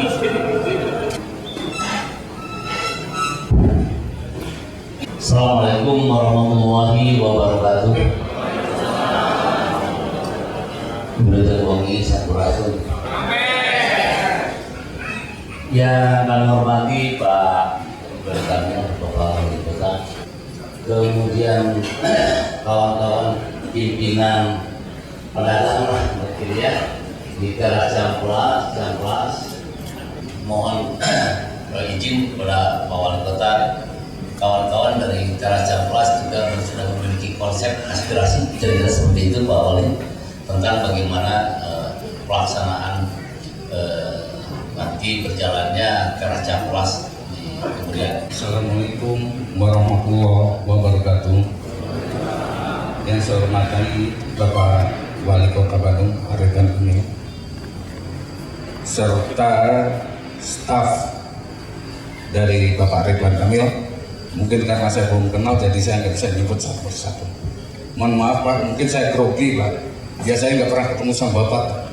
Assalamualaikum warahmatullahi wabarakatuh. Berita wangi sampurasun. Yang kami hormati Pak Gubernur Bapak Wali Kota, kemudian kawan-kawan pimpinan pedagang lah mungkin ya di teras Ciamplas, mohon izin kepada Pak Wali Kota, kawan-kawan dari teras Ciamplas juga sudah memiliki konsep aspirasi kira-kira seperti itu Pak Wali, tentang bagaimana pelaksanaan nanti berjalannya teras Ciamplas di kemudian. Assalamualaikum warahmatullahi wabarakatuh. Yang saya hormati Bapak Wali Kota Bandung Ridwan Kamil serta staf dari Bapak Ridwan Kamil. Mungkin karena saya belum kenal jadi saya nggak bisa nyebut satu persatu. Mohon maaf Pak, mungkin saya grogi Pak. Biasanya nggak pernah ketemu sama Bapak.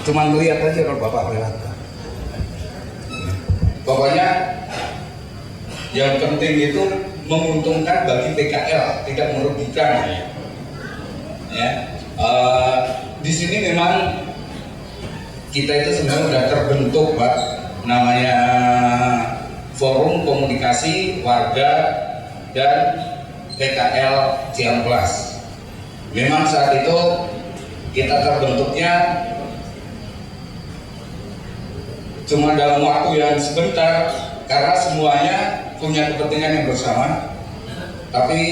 Cuma melihat aja kalau Bapak lewat. Pokoknya yang penting itu menguntungkan bagi PKL, tidak merugikan. Ya, di sini memang kita itu sebenarnya sudah terbentuk Pak, namanya Forum Komunikasi Warga dan PKL Ciamplas. Memang saat itu kita terbentuknya cuma dalam waktu yang sebentar karena semuanya punya kepentingan yang bersama. Tapi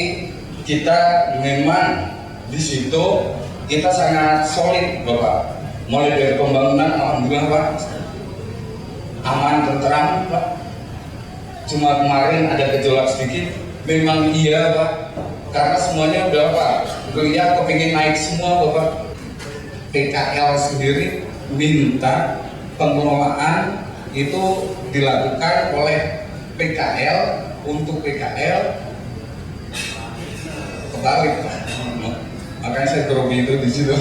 kita memang di situ kita sangat solid Bapak. Mulai dari pembangunan alhamdulillah Pak, aman tentram Pak. Cuma kemarin ada gejolak sedikit, memang iya Pak, karena semuanya udah Pak lihat kepingin naik semua Bapak. PKL sendiri minta pengelolaan itu dilakukan oleh PKL untuk PKL kebalik, makanya saya grogi itu di situ.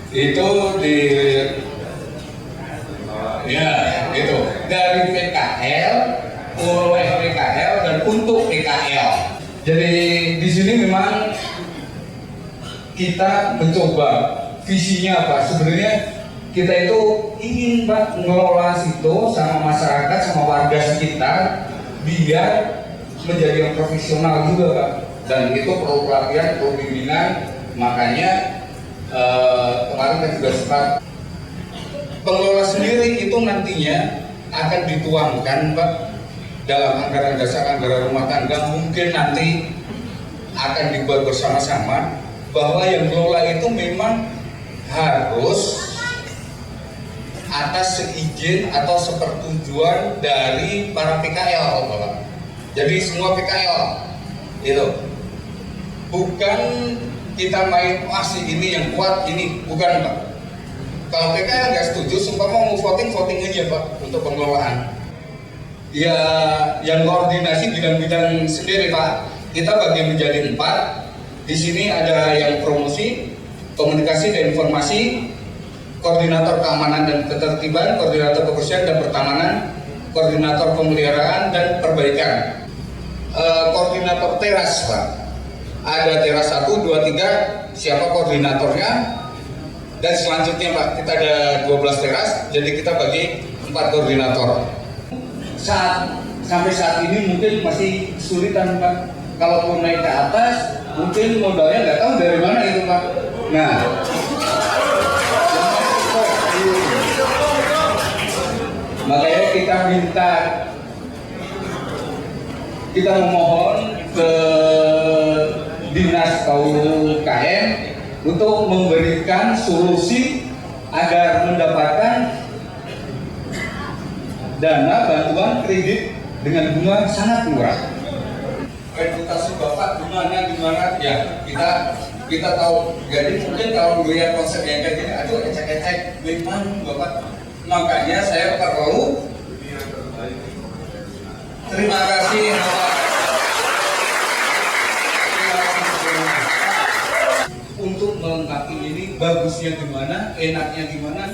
Itu di ya itu dari PKL oleh PKL dan untuk PKL. Jadi di sini memang kita mencoba visinya apa sebenarnya. Kita itu ingin Pak mengelola situ sama masyarakat, sama warga sekitar biar menjadi yang profesional juga Pak. Dan itu perlu pelatihan, perlu bimbingan. Makanya kemarin kan juga sempat pengelola sendiri itu nantinya akan dituangkan Pak dalam anggaran dasar, anggaran rumah tangga. Mungkin nanti akan dibuat bersama-sama bahwa yang mengelola itu memang harus atas seizin atau sepertujuan dari para PKL Bapak. Jadi semua PKL itu bukan kita main si ini yang kuat ini, bukan Pak. Kalau PKL nggak setuju, sumpah mau voting aja Pak untuk pengelolaan. Ya yang koordinasi bidang-bidang sendiri Pak. Kita bagi menjadi 4. Di sini ada yang promosi, komunikasi dan informasi, koordinator keamanan dan ketertiban, koordinator kebersihan dan pertamanan, koordinator pemeliharaan dan perbaikan, koordinator teras Pak. Ada teras 1, 2, 3, siapa koordinatornya, dan selanjutnya Pak kita ada 12 teras, jadi kita bagi 4 koordinator. Sampai saat ini mungkin masih kesulitan Pak. Kalaupun naik ke atas, mungkin modalnya nggak tahu dari mana itu Pak. Nah, makanya kita memohon ke Dinas KUKM untuk memberikan solusi agar mendapatkan dana bantuan kredit dengan bunga sangat murah. Reputasi Bapak gimana ya kita tahu. Jadi mungkin kalau melihat konsep yang kayak gini, aduh ecek-ecek, memang Bapak. Makanya saya perlu terima kasih untuk melengkapi ini, bagusnya gimana, enaknya gimana,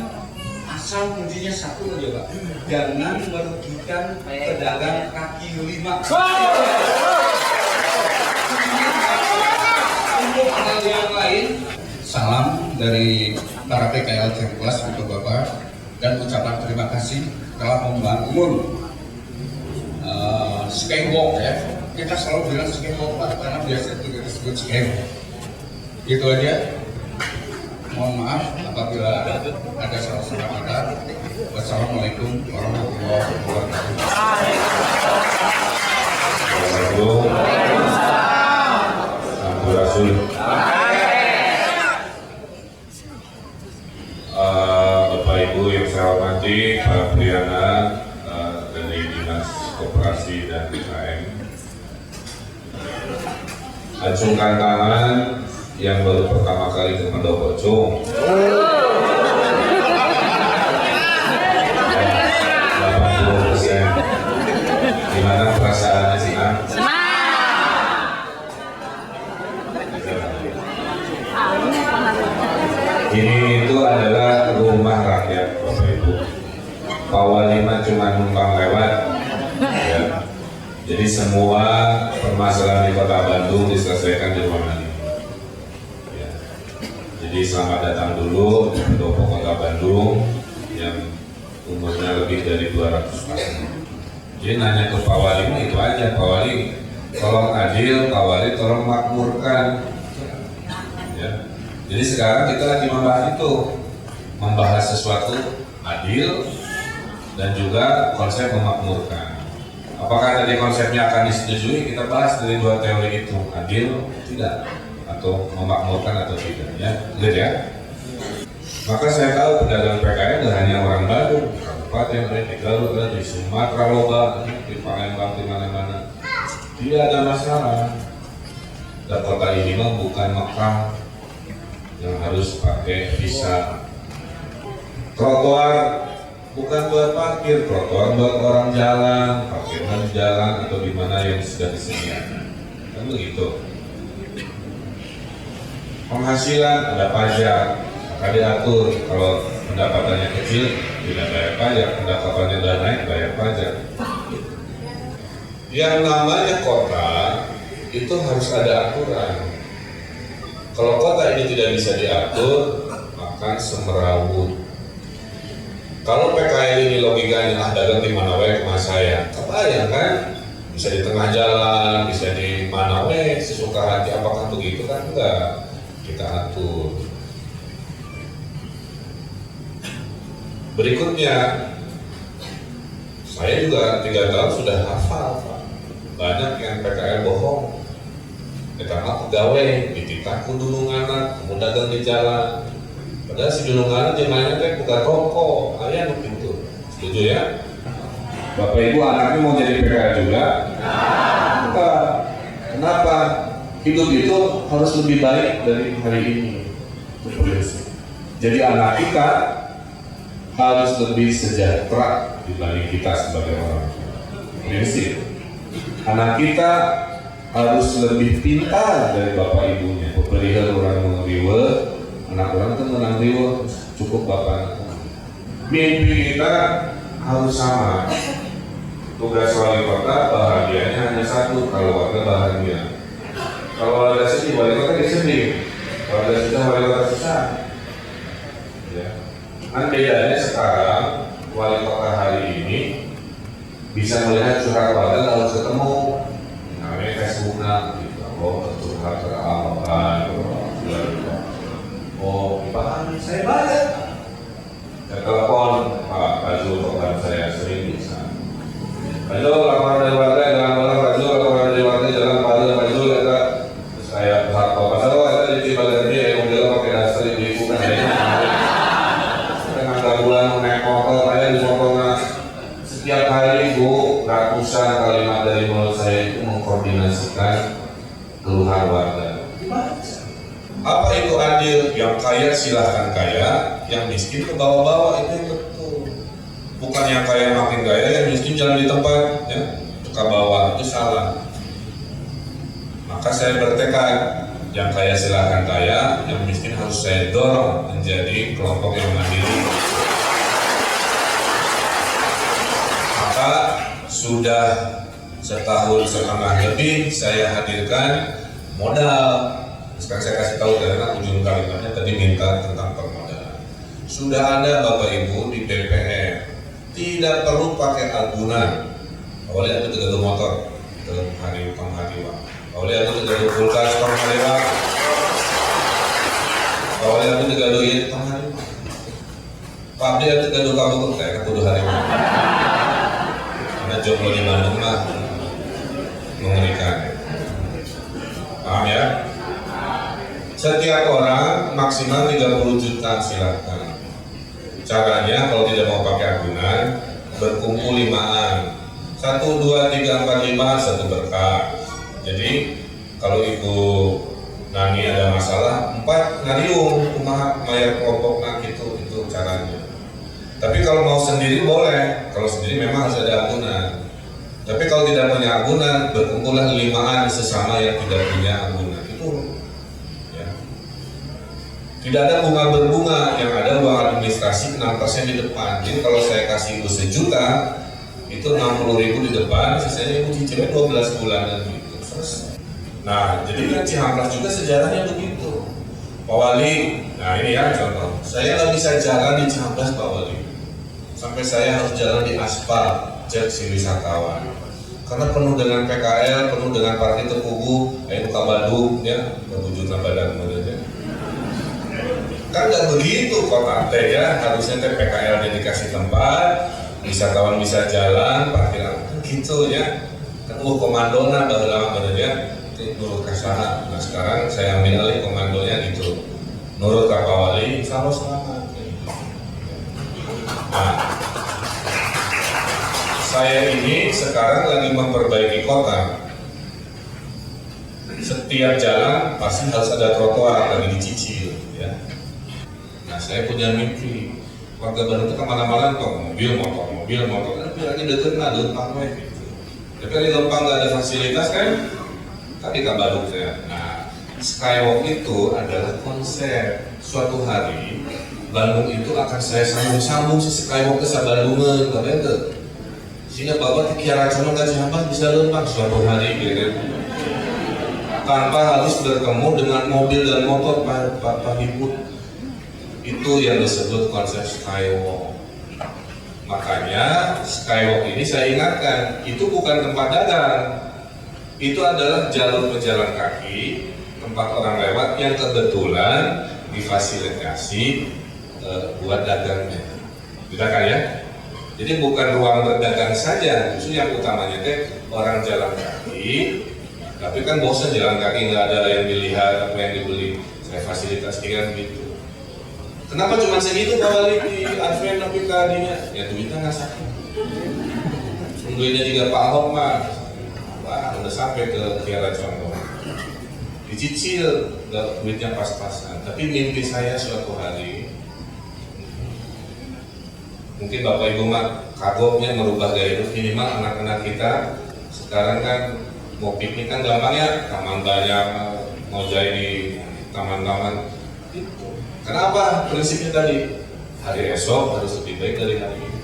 asal kuncinya satu aja Pak, jangan merugikan pedagang kaki lima. Untuk hal yang lain, salam dari para PKL Ciamplas untuk Bapak dan ucapan terima kasih telah membangun skywalk ya. Kita selalu bilang skywalk Pak, karena biasa tidak disebut skywalk. Itu aja. Mohon maaf apabila ada salah-salah kata. Wassalamualaikum warahmatullahi wabarakatuh. Bapak Ibu yang saya hormati, Pak Priana dari Dinas Koperasi dan UKM, acungkan tangan yang baru pertama kali ke Pendopo. 80%. Gimana perasaannya sih, Ang? Ini itu adalah rumah rakyat, Bapak Ibu. Pak Wali mah cuma numpang lewat. Ya. Jadi semua permasalahan di Kota Bandung diselesaikan di rumah ini. Ya. Jadi selamat datang dulu di Pendopo Kota Bandung yang umurnya lebih dari 200 tahun. Jadi nanya ke Pak Wali mah itu aja, Pak Wali tolong adil, Pak Wali tolong makmurkan. Ya. Jadi sekarang kita lagi membahas sesuatu adil dan juga konsep memakmurkan. Apakah tadi konsepnya akan disetujui? Kita bahas dari dua teori itu, adil tidak atau memakmurkan atau tidak, ya, gitu ya. Maka saya tahu pedagang PKL tidak hanya orang Bandung, kabupaten, di Garut, di Sumatera Loba, di Palembang, di mana-mana. Tidak ada masalah. Dan kota ini mah bukan Mekah yang harus pakai visa. Trotoar bukan buat parkir, trotoar buat orang jalan, parkiran di jalan atau di mana yang sudah disediakan. Kan begitu. Penghasilan ada pajak, maka diatur. Kalau pendapatannya kecil tidak bayar pajak, pendapatannya udah naik bayar pajak. Yang namanya kota itu harus ada aturan. Kalau kota ini tidak bisa diatur, akan semerawut. Kalau PKL ini logikanya dagang di mana wae ke saya, kebayang kan? Bisa di tengah jalan, bisa di mana wae sesuka hati. Apakah begitu kan? Enggak. Kita atur. Berikutnya, saya juga 3 tahun sudah hafal, Pak. Banyak yang PKL bohong. Karena pegawai dititah ku dulunganan, kamu dagang di jalan. Padahal si dulunganan jemaahnya teh buka toko, ayah begitu. Setuju ya? Bapak Ibu anaknya mau jadi PKL juga? Bukan. Kenapa? Hidup itu harus lebih baik dari hari ini. Jadi anak kita harus lebih sejahtera dibanding kita sebagai orang tua. Prinsip. Anak kita harus lebih pintar dari bapak ibunya. Perihal orang mengriwe, anak orang itu menang riwe, cukup bapak. Mimpi kita harus sama. Tugas wali kota bahagianya hanya satu, kalau warga bahagia. Kalau warga sedih, wali kota dia sedih. Kalau warga susah, wali kota susah. Ya. Kan bedanya sekarang wali kota hari ini bisa melihat curhat warga harus ketemu. Facebooknya gitu, curhat terapakan, dipahami, saya baca. Saya telepon Pak Zul, teman saya sering bisa. Pak Zul, laporan dari warga, jangan malah Pak Zul, laporan dari warga, jangan pada Pak Zul, ya. Terus saya berharap Pak Zul, ya, di bagian dia yang bilang pakai dasar ibu kan ya. Dengan gangguan naik motor, saya di motornya setiap hari Bu, ratusan kalimat dari mulut saya itu mengkoordinasikan keluhan warga. Apa itu adil? Yang kaya silahkan kaya, yang miskin ke bawah-bawah, itu yang betul. Bukan yang kaya makin kaya, yang miskin jalan di tempat, ya, ke bawah, itu salah. Maka saya bertekad, yang kaya silahkan kaya, yang miskin harus saya dorong menjadi kelompok yang mandiri. sudah setahun setengah lebih saya hadirkan modal. Sekarang saya kasih tahu karena ujung kalimatnya tadi minta tentang permodalan. Sudah ada Bapak Ibu di BPN, tidak perlu pakai agunan. Awalnya itu tergantung motor, ke hari penghadiwan. Awalnya itu tergantung kulkas penghadiwan. Awalnya itu tergantung ini penghadiwan. Pak dia itu tergantung kamu tuh kayak kudu hariwan. Karena jomblo di Bandung mah mengerikan. Paham ya? Setiap orang maksimal 30 juta silakan. Caranya kalau tidak mau pakai agunan, berkumpul 5-an. 1, 2, 3, 4, 5 satu berkah. Jadi kalau Ibu Nani ada masalah, 4 ngariung kumaha mayar kelompokna gitu, itu caranya. Tapi kalau mau sendiri boleh, kalau sendiri memang harus ada agunan. Tapi kalau tidak punya agunan, berkumpullah 5-an sesama yang tidak punya agunan. Itu ya. Tidak ada bunga berbunga, yang ada uang administrasi 6% di depan. Jadi kalau saya kasih Ibu 1 juta, itu 60.000 di depan, sisanya Ibu cicilnya 12 bulanan gitu. Selesai. Nah, jadi kan Cihampelas juga sejarahnya begitu. Pak Wali, nah ini ya contoh. Saya nggak bisa jalan di Cihampelas Pak Wali. Sampai saya harus jalan di aspal, cek si wisatawan. Karena penuh dengan PKL, penuh dengan parkir terkubu, ayo buka Bandung, ya, berwujud badan kemudian. Kan nggak begitu kota teh ya, harusnya teh PKL dikasih tempat, wisatawan bisa jalan, parkiran gitu ya. Kan komandona baru lama badannya nurut kesana. Nah sekarang saya ambil alih komandonya gitu, nurut Pak Wali, insya Allah selamat. Nah, saya ini sekarang lagi memperbaiki kota. Setiap jalan pasti harus ada trotoar lagi dicicil, ya. Nah, saya punya mimpi. Warga Bandung itu kemana-mana kok mobil, tapi lagi deket nggak lempang gitu. Tapi di lempang nggak ada fasilitas kan? Tadi kan Bandung saya. Nah, Skywalk itu adalah konsep suatu hari Bandung itu akan saya sambung-sambung si Skywalk ke Bandungan, kan? Sehingga Bapak Kiara Cuma dan Cihampelas bisa lempang suatu hari gitu. Tanpa harus bertemu dengan mobil dan motor Pak Hibut. Itu yang disebut konsep Skywalk. Makanya Skywalk ini saya ingatkan, itu bukan tempat dagang. Itu adalah jalur pejalan kaki, tempat orang lewat yang kebetulan difasilitasi buat dagangnya. Tidak kan ya? Jadi bukan ruang berdagang saja, justru yang utamanya teh orang jalan kaki. Tapi kan bosan jalan kaki, nggak ada yang dilihat, apa yang dibeli. Saya fasilitasi kan gitu. Kenapa cuma segitu Pak Wali di Advent tapi tadinya? Ya duitnya nggak sakit. Duitnya juga Pak Ahok mah, wah udah sampai ke Kiara Condong. Dicicil, duitnya pas-pasan. Tapi mimpi saya suatu hari, mungkin Bapak Ibu mah kagumnya merubah gaya hidup. Minimal anak-anak kita sekarang kan mau piknik kan gampang ya, taman banyak, mau jalan di taman-taman itu. Kenapa? Prinsipnya tadi, hari esok harus lebih baik dari hari ini.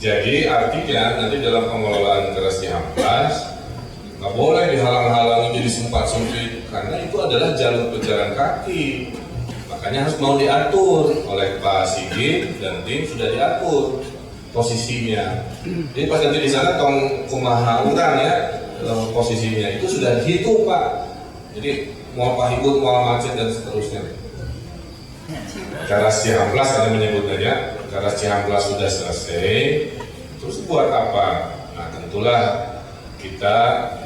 Jadi artinya nanti dalam pengelolaan Teras Cihampelas nggak boleh dihalang-halangi jadi sempit karena itu adalah jalur pejalan kaki. Makanya harus mau diatur oleh Pak Sigit dan tim, sudah diatur posisinya. Jadi pas nanti di sana tong kumaha urang ya posisinya itu sudah dihitung Pak. Jadi mau Pak Hibut, mau macet dan seterusnya. Teras Cihampelas ada menyebutnya, Teras Cihampelas sudah selesai. Terus buat apa? Nah tentulah kita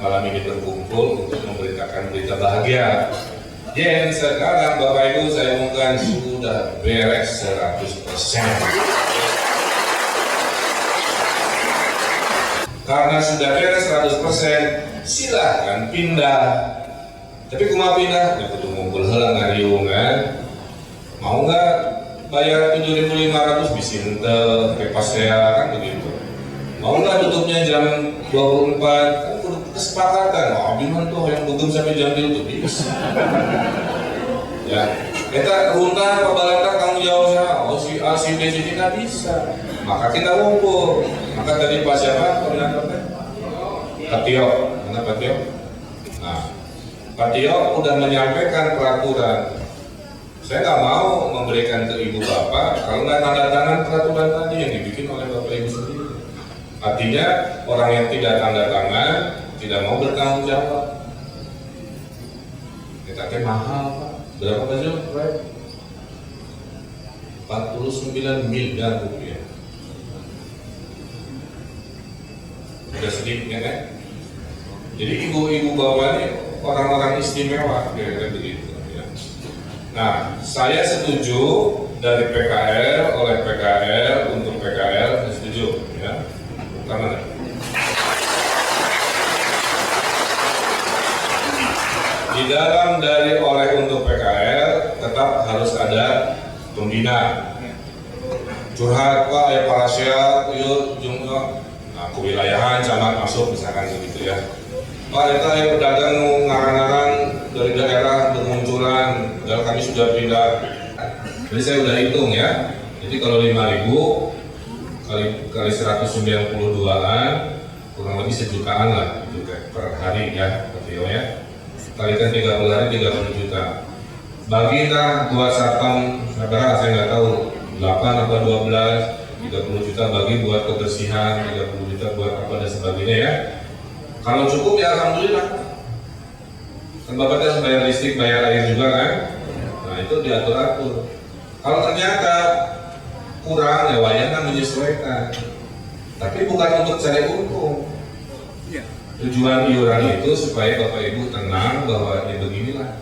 malam ini berkumpul untuk memberitakan berita bahagia. Dan sekarang Bapak Ibu saya umumkan sudah beres 100%. Karena sudah beres 100%, silahkan pindah. Tapi kumaha pindah? Ya kudu ngumpul heula ngariung kan. Mau nggak bayar 7.500 bisa henteu pas saya kan begitu. Mau nggak tutupnya jam 24 kan kudu kesepakatan. Oh biman tuh yang bugem sampai jam 7 tuh bisa. Ya, kita runtah pabalata tanggung jawabnya. Oh si A, si B, si tidak bisa. Maka kita ngumpul. Maka tadi Pak siapa? Koordinator Pak Tio, mana Pak Tio? Nah, Pak Tio udah menyampaikan peraturan. Saya nggak mau memberikan ke ibu bapak kalau nggak tanda tangan peraturan tadi yang dibikin oleh bapak ibu sendiri. Artinya orang yang tidak tanda tangan tidak mau bertanggung jawab. Kita mahal Pak. Berapa baju? 49 miliar rupiah. Udah sedikit kan? Jadi ibu-ibu bawa ini orang-orang istimewa, kira-kira begitu. Ya. Nah, saya setuju dari PKL oleh PKL untuk PKL, saya setuju. Ya. Karena di dalam dari oleh untuk PKL tetap harus ada pembina. Curhat Pak ya para syah, yuk jumlah. Nah, kewilayahan camat masuk misalkan begitu ya. Pak eta yang pedagang ngarang-ngarang dari daerah bermunculan, padahal kami sudah pindah. Jadi saya udah hitung ya. Jadi kalau 5.000 kali 192-an kurang lebih sejutaan lah juga per hari ya, Tio ya. Kalikan 30 hari 30 juta. Bagilah buat satpam, saya nggak tahu 8 atau 12, 30 juta bagi buat kebersihan, 30 juta buat apa dan sebagainya ya. Kalau cukup ya alhamdulillah. Kan Bapak harus bayar listrik, bayar air juga kan. Nah itu diatur-atur. Kalau ternyata kurang ya wayangnya menyesuaikan. Tapi bukan untuk cari untung. Tujuan iuran itu supaya Bapak Ibu tenang bahwa ya beginilah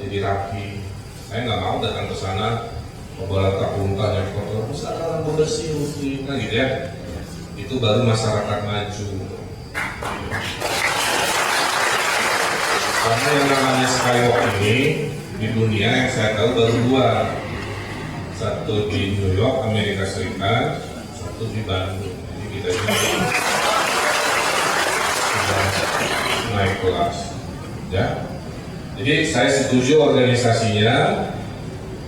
jadi rapi. Saya nggak mau datang ke sana membawa takuntah yang kotor. Misalkan bersih nah gitu ya. Itu baru masyarakat maju. Karena yang namanya Skywalk ini di dunia yang saya tahu baru 2. Satu di New York, Amerika Serikat, satu di Bandung. Jadi kita juga naik kelas ya. Jadi saya setuju organisasinya,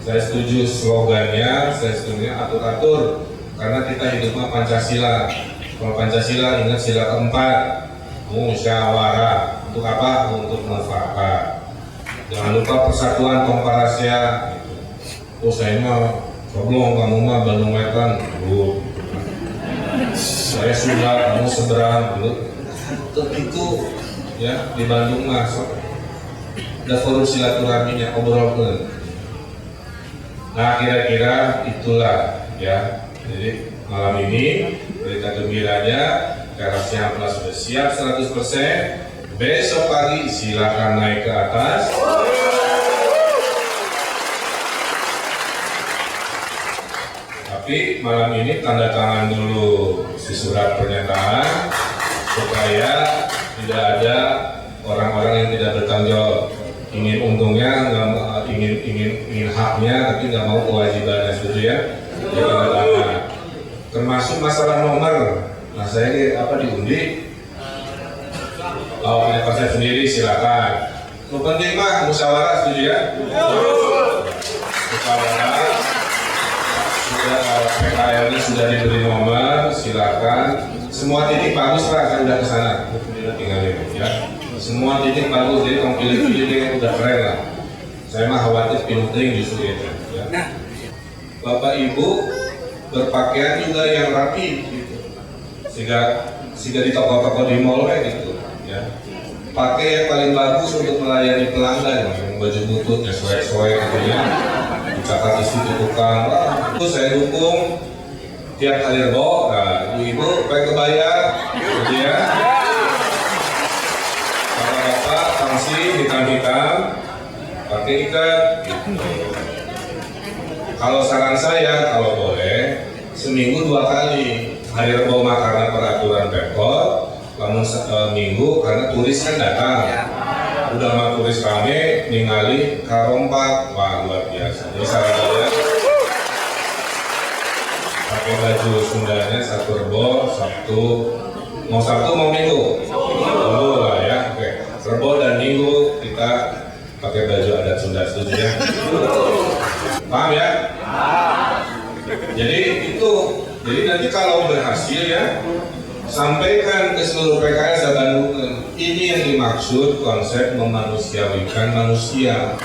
saya setuju slogannya, saya setuju atur-atur karena kita hidupnya Pancasila. Kalau Pancasila ingat sila keempat, musyawarah. Untuk apa? Untuk mufakat. Jangan lupa persatuan komparasya. Oh saya mah goblok, kamu mah Bandung Wetan dulu. Saya Sunda, kamu seberang dulu. Itu ya di Bandung masuk ada forum silaturahminya obrolkan. Nah kira-kira itulah ya. Jadi malam ini berita gembiranya Garasinya Plus sudah siap 100%. Besok pagi silakan naik ke atas. Tapi malam ini tanda tangan dulu si surat pernyataan supaya tidak ada orang-orang yang tidak bertanggung jawab, ingin untungnya, ingin haknya, tapi nggak mau kewajibannya, setuju ya? Jadi tanda tangan. Termasuk masalah nomor. Nah saya diundi, punya konsep sendiri silakan. Yang penting mah musyawarah, setuju ya? Musyawarah. Sudah PKL-nya sudah diberi nomor, silakan. Semua titik bagus Pak, saya udah kesana, tinggalin ya. Semua titik bagus, jadi kalau pilih-pilih udah keren lah. Saya mah khawatir pilih justru itu. Ya. Bapak Ibu berpakaian juga yang rapi, gitu. Sehingga di toko-toko di mall kayak gitu. Ya. Pakai yang paling bagus untuk melayani pelanggan, yang baju butut, ya soek-soek gitu ya. Dicatat isi di tukang, itu saya dukung. Tiap hari Rebo, nah ibu pakai kebaya, gitu ya. Bapak-bapak tangsi hitam-hitam, pakai ikat, gitu. Kalau saran saya, kalau boleh, seminggu 2 kali. Hari Rebo mah karena peraturan Pemkot, namun minggu karena turis kan datang. Udah mah turis rame, ningali karompak, wah luar biasa. Jadi saran saya, pakai baju Sundanya satu Rebo, Sabtu, mau Sabtu mau Minggu, dulu lah ya. Oke, Rebo dan Minggu kita pakai baju adat Sunda, setuju ya? Paham ya? Jadi itu, jadi nanti kalau berhasil ya, sampaikan ke seluruh PKS dan Bandung, ini yang dimaksud konsep memanusiawikan manusia.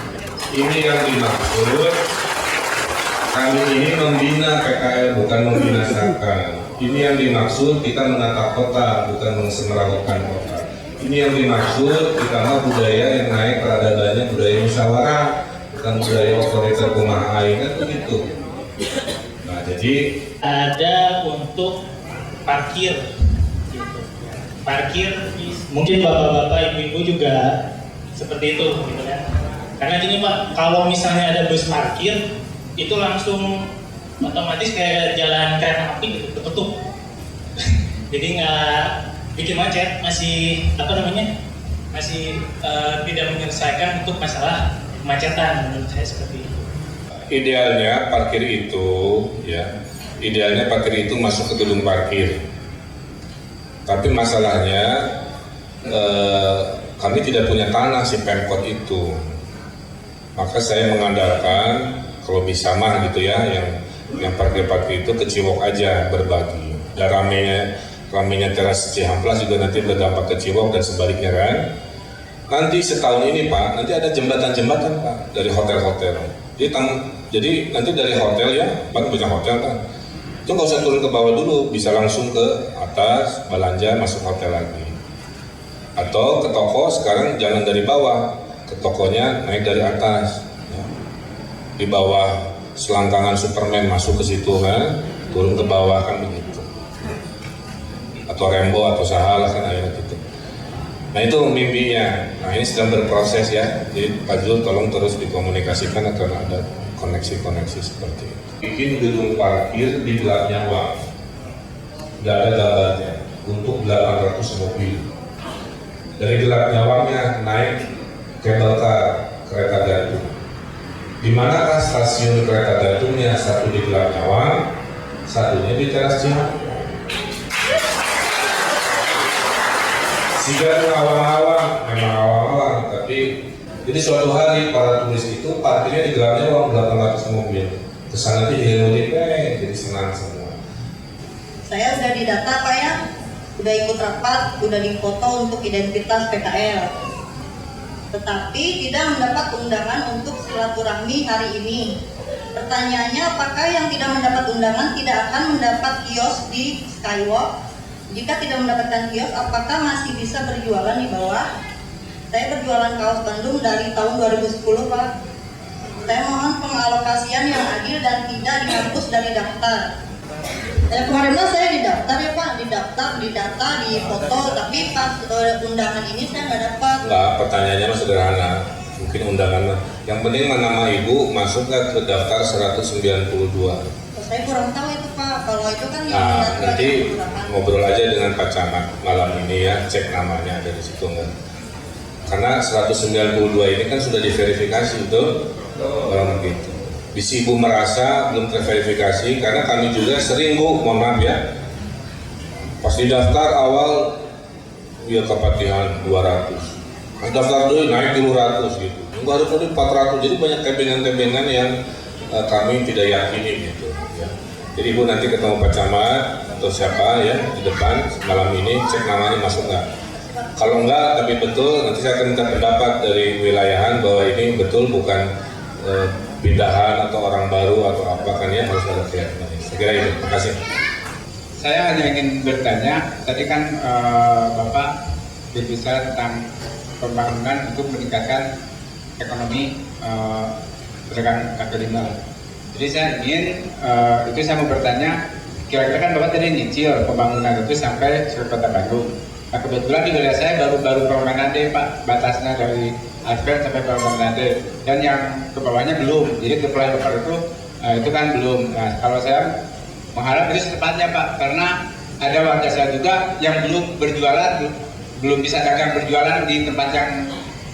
Ini yang dimaksud kami ini membina PKL, bukan membinasakan. Ini yang dimaksud kita menata kota, bukan mensemerautkan kota. Ini yang dimaksud kita mau budaya yang naik peradabannya budaya musyawarah, bukan budaya otoriter kumaha kan begitu. Nah jadi ada untuk parkir, gitu. Parkir mungkin bapak-bapak, ibu-ibu juga seperti itu, gitu kan? Karena gini Pak, kalau misalnya ada bus parkir itu langsung otomatis kayak jalan kereta api gitu, ketutup. Jadi nggak bikin macet, masih masih tidak menyelesaikan untuk masalah kemacetan menurut saya seperti itu. idealnya parkir itu masuk ke gedung parkir. Tapi masalahnya kami tidak punya tanah si Pemkot itu. Maka saya mengandalkan kalau bisa mah gitu ya, yang parkir-parkir itu ke Ciwok aja berbagi. Dan ramenya teras Cihamplas juga nanti berdampak ke Ciwok dan sebaliknya kan. Nanti setahun ini Pak, nanti ada jembatan-jembatan Pak dari hotel-hotel. Jadi nanti dari hotel ya, Bang punya hotel kan, itu nggak usah turun ke bawah dulu, bisa langsung ke atas, belanja, masuk hotel lagi. Atau ke toko sekarang jangan dari bawah, ke tokonya naik dari atas. Ya. Di bawah selangkangan Superman masuk ke situ kan, turun ke bawah kan begitu. Atau Rembo atau Sahalah kan akhirnya gitu. Nah itu mimpinya. Nah ini sedang berproses ya. Jadi Pak Zul tolong terus dikomunikasikan agar ada koneksi-koneksi seperti itu. Bikin gedung parkir di gelap nyawa. Tidak ada gambarnya. Untuk 800 mobil. Dari gelap nyawanya naik kabel car kereta gantung. Di manakah stasiun kereta gantungnya? Satu di gelap nyawa, satunya di teras Cihamplas. Sehingga awang-awang, memang awang-awang, tapi jadi suatu hari para turis itu parkirnya di gelapnya uang 800 mobil. Kesana nanti jadi senang semua. Saya udah didata Pak ya, udah ikut rapat, udah dipoto untuk identitas PKL. Tetapi tidak mendapat undangan untuk silaturahmi hari ini. Pertanyaannya, apakah yang tidak mendapat undangan tidak akan mendapat kios di Skywalk? Jika tidak mendapatkan kios, apakah masih bisa berjualan di bawah? Saya berjualan kaos Bandung dari tahun 2010 Pak. Saya mohon pengalokasian yang adil dan tidak dihapus dari daftar. Kemarin saya didaftar ya Pak, didata, difoto, tapi pas undangan ini saya nggak dapat. Enggak, pertanyaannya mah sederhana. Mungkin undangan, yang penting nama ibu masuk nggak ke daftar 192. Saya kurang tahu itu Pak, kalau itu kan Nah, nanti ngobrol aja dengan Pak Camat malam ini ya, cek namanya ada di situ enggak. Karena 192 ini kan sudah diverifikasi, betul? Kalau begitu. Bisa ibu merasa belum terverifikasi, karena kami juga sering Bu, mohon maaf ya, pas di daftar awal ya kepatihan 200, pas daftar dulu naik 200 gitu, baru kali 400, jadi banyak tebengan-tebengan yang kami tidak yakini gitu ya. Jadi ibu nanti ketemu Pak Camat atau siapa ya di depan malam ini, cek namanya masuk nggak. Kalau enggak tapi betul, nanti saya akan minta pendapat dari wilayahan bahwa ini betul bukan pindahan atau orang baru atau apa kan ya, harus ada keyakinan. Saya kira itu. Terima kasih. Saya hanya ingin bertanya, tadi kan Bapak berbicara tentang pembangunan untuk meningkatkan ekonomi pedagang kaki lima. Jadi saya ingin itu saya mau bertanya, kira-kira kan Bapak tadi nyicil pembangunan itu sampai ke Kota Bandung. Nah, kebetulan di wilayah saya baru Promenade Pak, batasnya dari Advent sampai Promenade, dan yang ke bawahnya belum. Jadi ke Pulau Lokal itu kan belum. Nah, kalau saya mengharap itu secepatnya Pak, karena ada warga saya juga yang belum berjualan, belum bisa dagang berjualan di tempat yang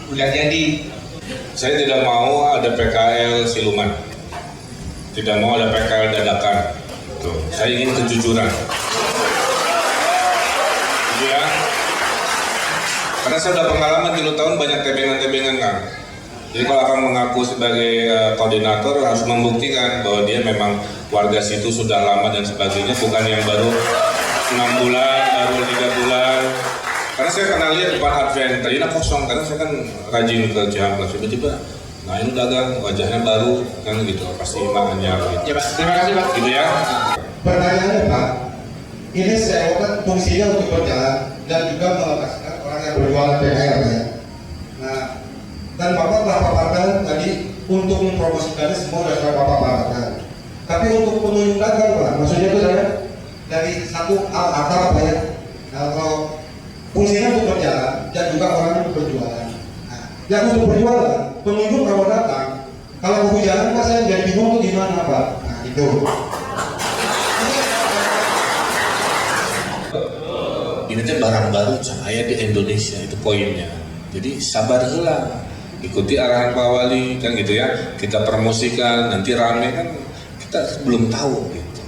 udah jadi. Saya tidak mau ada PKL siluman, tidak mau ada PKL dadakan. Tuh, saya ingin kejujuran. Ya. Karena saya sudah pengalaman 3 tahun banyak tebengan-tebengan kan. Jadi kalau akan mengaku sebagai koordinator harus membuktikan bahwa dia memang warga situ sudah lama dan sebagainya, bukan yang baru 6 bulan, baru 3 bulan. Karena saya pernah lihat depan Advent, tadinya kosong, karena saya kan rajin ke Ciamplas, tiba-tiba nah ini dagang, wajahnya baru, kan gitu, pasti imannya gitu. Ya Pak, terima kasih Pak. Gitu ya. Pertanyaannya Pak, ini saya kan fungsinya untuk berjalan dan juga melokasikan orang yang berjualan PKL ya. Nah, dan Bapak telah paparkan tadi untuk mempromosikannya semua sudah saya paparkan. Tapi untuk penunjukan kan Pak, maksudnya itu saya dari satu akar apa ya? Nah, kalau fungsinya untuk berjalan dan juga orang yang berjualan. Nah, yang untuk berjualan, pengunjung kalau datang, kalau kehujanan Pak saya jadi bingung tuh gimana Pak? Nah itu. Ini teh barang baru cahaya di Indonesia, itu poinnya. Jadi sabar heula, ikuti arahan Pak Wali kan gitu ya. Kita promosikan, nanti rame kan kita belum tahu gitu.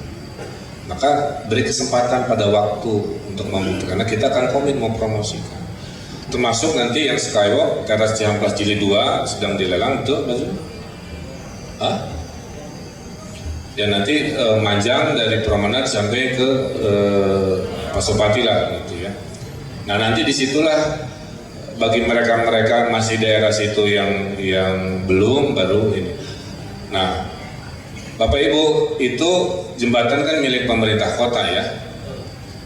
Maka beri kesempatan pada waktu untuk membuktikan. Karena kita akan komit mau promosikan. Termasuk nanti yang Skywalk teras Ciamplas Jilid 2 sedang dilelang, betul Mas? Ya nanti manjang dari Promenade sampai ke Pasopati lah gitu ya. Nah nanti disitulah bagi mereka masih daerah situ yang belum baru ini. Nah Bapak Ibu, itu jembatan kan milik pemerintah kota ya.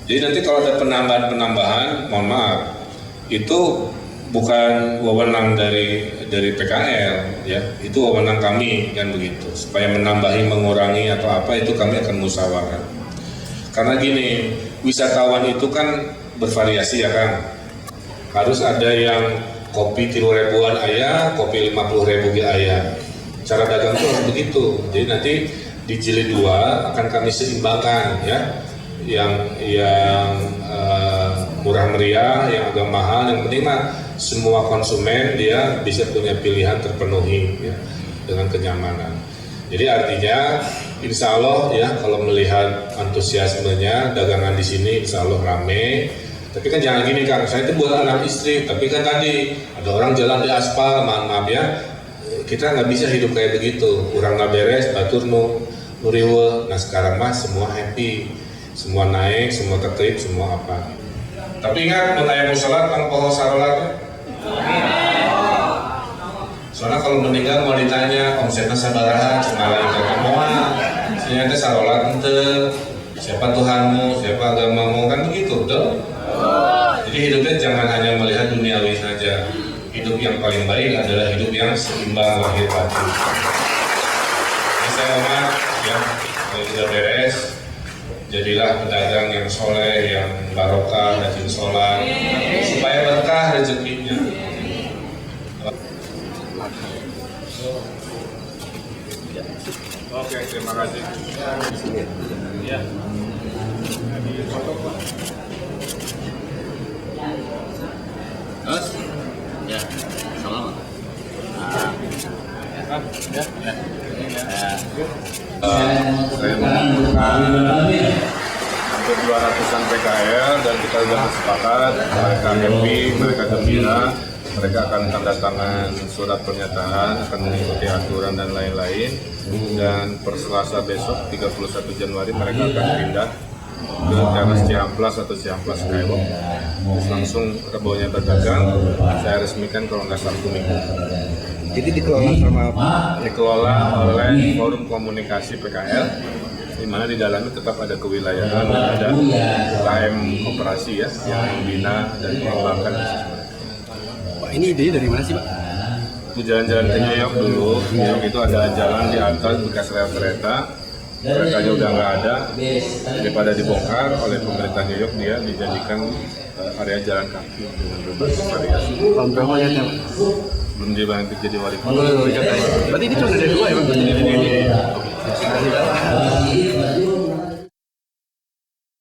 Jadi nanti kalau ada penambahan, mohon maaf, itu bukan wewenang dari PKL ya, itu wewenang kami kan begitu. Supaya menambahi, mengurangi atau apa itu kami akan musyawarah. Karena gini, wisatawan itu kan bervariasi ya kan. Harus ada yang kopi 3.000-an aya, kopi 50.000 aya. Cara dagang itu harus begitu. Jadi nanti di Jilid 2 akan kami seimbangkan ya. Yang murah meriah, yang agak mahal, yang penting mah semua konsumen dia bisa punya pilihan terpenuhi ya, dengan kenyamanan. Jadi artinya insya Allah ya kalau melihat antusiasmenya dagangan di sini insya Allah rame. Tapi kan jangan gini Kang, saya itu buat anak istri, tapi kan tadi ada orang jalan di aspal, maaf ya, kita nggak bisa hidup kayak begitu. Urang nggak beres, batur nuriwe. Nah sekarang mah semua happy, semua naik, semua tertib, semua apa. Tapi ingat, mun aya musola tang poho sarolat. Soalnya kalau meninggal mau ditanya omsetnya sabaraha, cenah lain ka moal. Nya teh sarolat henteu. Siapa Tuhanmu, siapa agamamu, kan begitu, betul? Jadi hidupnya jangan hanya melihat duniawi saja. Hidup yang paling baik adalah hidup yang seimbang lahir batin. Ini saya umat ya, kalau sudah beres, jadilah pedagang yang soleh, yang barokah, rajin sholat, supaya berkah rezekinya. Oke, terima kasih. Ya. Terus? Ya, salam. Saya hampir 200-an PKL dan kita sudah sepakat, mereka happy, mereka gembira, mereka akan tanda tangan surat pernyataan, akan mengikuti aturan dan lain-lain, dan per Selasa besok 31 Januari mereka akan pindah ke teras Ciamplas atau Ciamplas Skywalk. Terus langsung Rebonya berdagang, saya resmikan kalau nggak Sabtu Minggu. Jadi dikelola oleh Forum Komunikasi PKL, di mana di dalamnya tetap ada kewilayahan, ada KM Koperasi ya, yang membina dan mengembangkan bisnis mereka. Pak, ini idenya dari mana sih Pak? Itu jalan-jalan ke New York dulu. New York itu ada jalan di atas bekas rel kereta, keretanya udah nggak ada, daripada dibongkar oleh pemerintah New York, dia dijadikan area jalan kaki dengan berbagai variasi. Tahun berapa ya Pak? Belum dibantu jadi wali kota. Berarti ini cuma ada dua ya Pak? Ini.